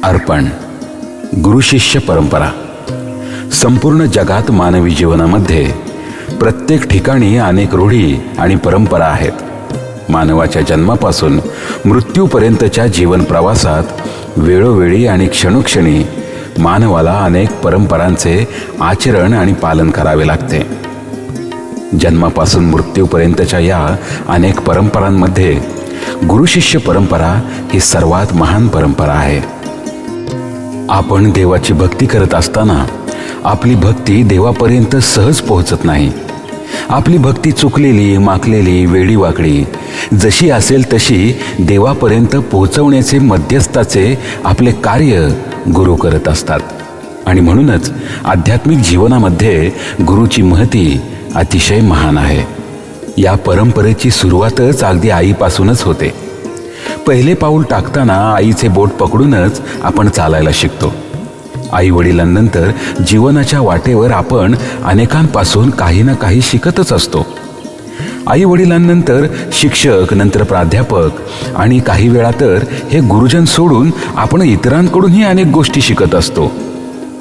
अर्पण गुरु शिष्य परंपरा. संपूर्ण जगात मानवी जीवनामध्ये प्रत्येक ठिकाणी अनेक रूढी आणि परंपरा आहेत. मानवाच्या जन्मापासून मृत्यूपर्यंतच्या जीवन प्रवासात वेळोवेळी आणि क्षणोक्षणी मानवाला अनेक परंपरांचे आचरण आणि पालन करावे लागते. जन्मापासून मृत्यूपर्यंतच्या या अनेक परंपरांमध्ये गुरु शिष्य परंपरा ही सर्वात महान परंपरा आहे. आपण देवाची भक्ती करत असताना आपली भक्ती देवापर्यंत सहज पोहोचत नाही. आपली भक्ती चुकलेली, माकलेली, वेडीवाकडी जशी असेल तशी देवापर्यंत पोहोचवण्याचे मध्यस्थाचे आपले कार्य गुरु करत असतात. आणि म्हणूनच आध्यात्मिक जीवनामध्ये गुरुची महती अतिशय महान आहे. या परंपरेची सुरुवातच अगदी आईपासूनच होते. पहिले पाऊल टाकताना आईचे बोट पकडूनच आपण चालायला शिकतो. आई वडिलांनंतर जीवनाच्या वाटेवर आपण अनेकांपासून काही ना काही शिकतच असतो. आई वडिलांनंतर शिक्षक, नंतर प्राध्यापक आणि काही वेळा तर हे गुरुजन सोडून आपण इतरांकडूनही अनेक गोष्टी शिकत असतो.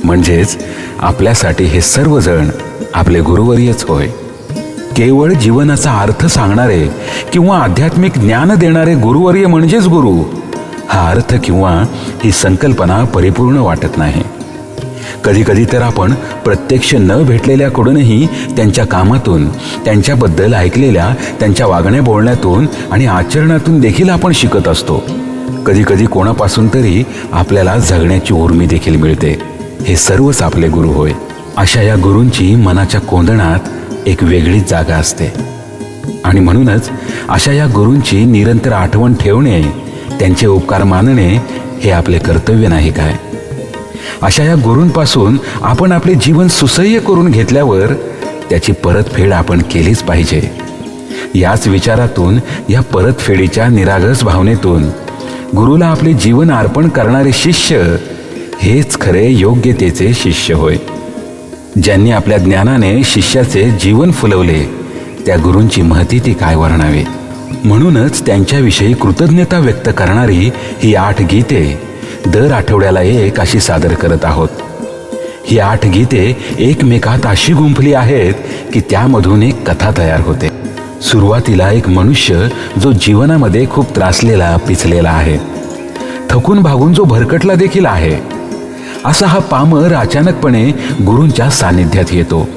म्हणजेच आपल्यासाठी हे सर्वजण आपले गुरुवर्यच होय. केवळ जीवनाचा अर्थ सांगणारे किंवा आध्यात्मिक ज्ञान देणारे गुरुवर्य म्हणजेच गुरु, हा अर्थ किंवा ही संकल्पना परिपूर्ण वाटत नाही. कधी कधी तर आपण प्रत्यक्ष न भेटलेल्याकडूनही त्यांच्या कामातून, त्यांच्याबद्दल ऐकलेल्या त्यांच्या वागण्या बोलण्यातून आणि आचरणातून देखील आपण शिकत असतो. कधी कधी कोणापासून तरी आपल्याला जगण्याची उर्मी देखील मिळते. हे सर्वच आपले गुरु होय. अशा या गुरूंची मनाच्या कोंदणात एक वेगळीच जागा असते. आणि म्हणूनच अशा या गुरूंची निरंतर आठवण ठेवणे, त्यांचे उपकार मानणे हे आपले कर्तव्य नाही काय? अशा या गुरूंपासून आपण आपले जीवन सुसह्य करून घेतल्यावर त्याची परतफेड आपण केलीच पाहिजे. याच विचारातून, या परतफेडीच्या निरागस भावनेतून गुरुला आपले जीवन अर्पण करणारे शिष्य हेच खरे योग्यतेचे शिष्य होय. ज्यांनी आपल्या ज्ञानाने शिष्याचे जीवन फुलवले त्या गुरूंची महती ती काय वर्णावे. म्हणूनच त्यांच्याविषयी कृतज्ञता व्यक्त करणारी ही 8 गीते दर आठवड्याला एक अशी सादर करत आहोत. ही 8 गीते एकमेकात अशी गुंफली आहेत की त्यामधून एक कथा तयार होते. सुरुवातीला एक मनुष्य जो जीवनामध्ये खूप त्रासलेला, पिचलेला आहे, थकून भागून जो भरकटला देखील आहे, असा हा पामर अचानकपणे गुरूंच्या सानिध्यात येतो.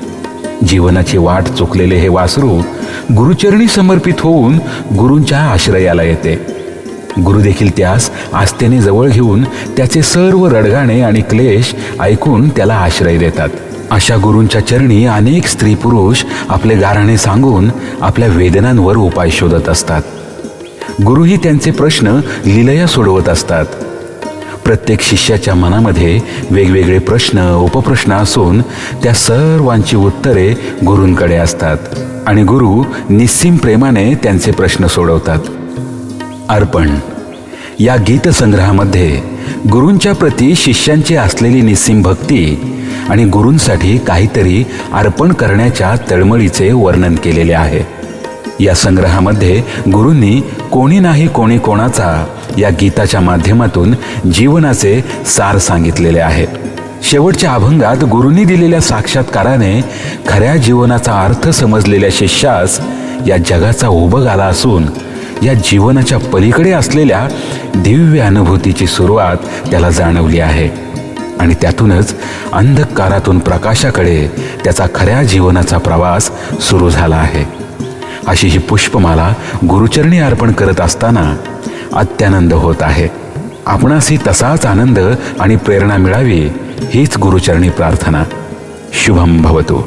जीवनाची वाट चुकलेले हे वासरू गुरुचरणी समर्पित होऊन गुरूंच्या आश्रयाला येते. गुरु देखील त्यास आस्थेने जवळ घेऊन त्याचे सर्व रडगाणे आणि क्लेश ऐकून त्याला आश्रय देतात. अशा गुरूंच्या चरणी अनेक स्त्री पुरुष आपले गाऱ्हाणे सांगून आपल्या वेदनांवर उपाय शोधत असतात. गुरुही त्यांचे प्रश्न लीलया सोडवत असतात. प्रत्येक शिष्याच्या मनामध्ये वेगवेगळे प्रश्न, उपप्रश्न असून त्या सर्वांची उत्तरे गुरूंकडे असतात आणि गुरु निस्सीम प्रेमाने त्यांचे प्रश्न सोडवतात. अर्पण या गीतसंग्रहामध्ये गुरूंच्या प्रती शिष्यांची असलेली निस्सीम भक्ती आणि गुरूंसाठी काहीतरी अर्पण करण्याच्या तळमळीचे वर्णन केलेले आहे. या संग्रहामध्ये गुरूंनी कोणी नाही कोणी कोणाचा या गीताच्या माध्यमातून जीवनाचे सार सांगितलेले आहे. शेवटच्या अभंगात गुरूंनी दिलेल्या साक्षात्काराने खऱ्या जीवनाचा अर्थ समजलेल्या शिष्यास या जगाचा उबग आला असून या जीवनाच्या पलीकडे असलेल्या दिव्य अनुभूतीची सुरुवात त्याला जाणवली आहे. आणि त्यातूनच अंधकारातून प्रकाशाकडे त्याचा खऱ्या जीवनाचा प्रवास सुरू झाला आहे. अशी ही पुष्पमाला गुरुचरणी अर्पण करत असताना अत्यानंद होत आहे. आपणासही तसाच आनंद आणि प्रेरणा मिळावी हीच गुरुचरणी प्रार्थना. शुभम भवतु.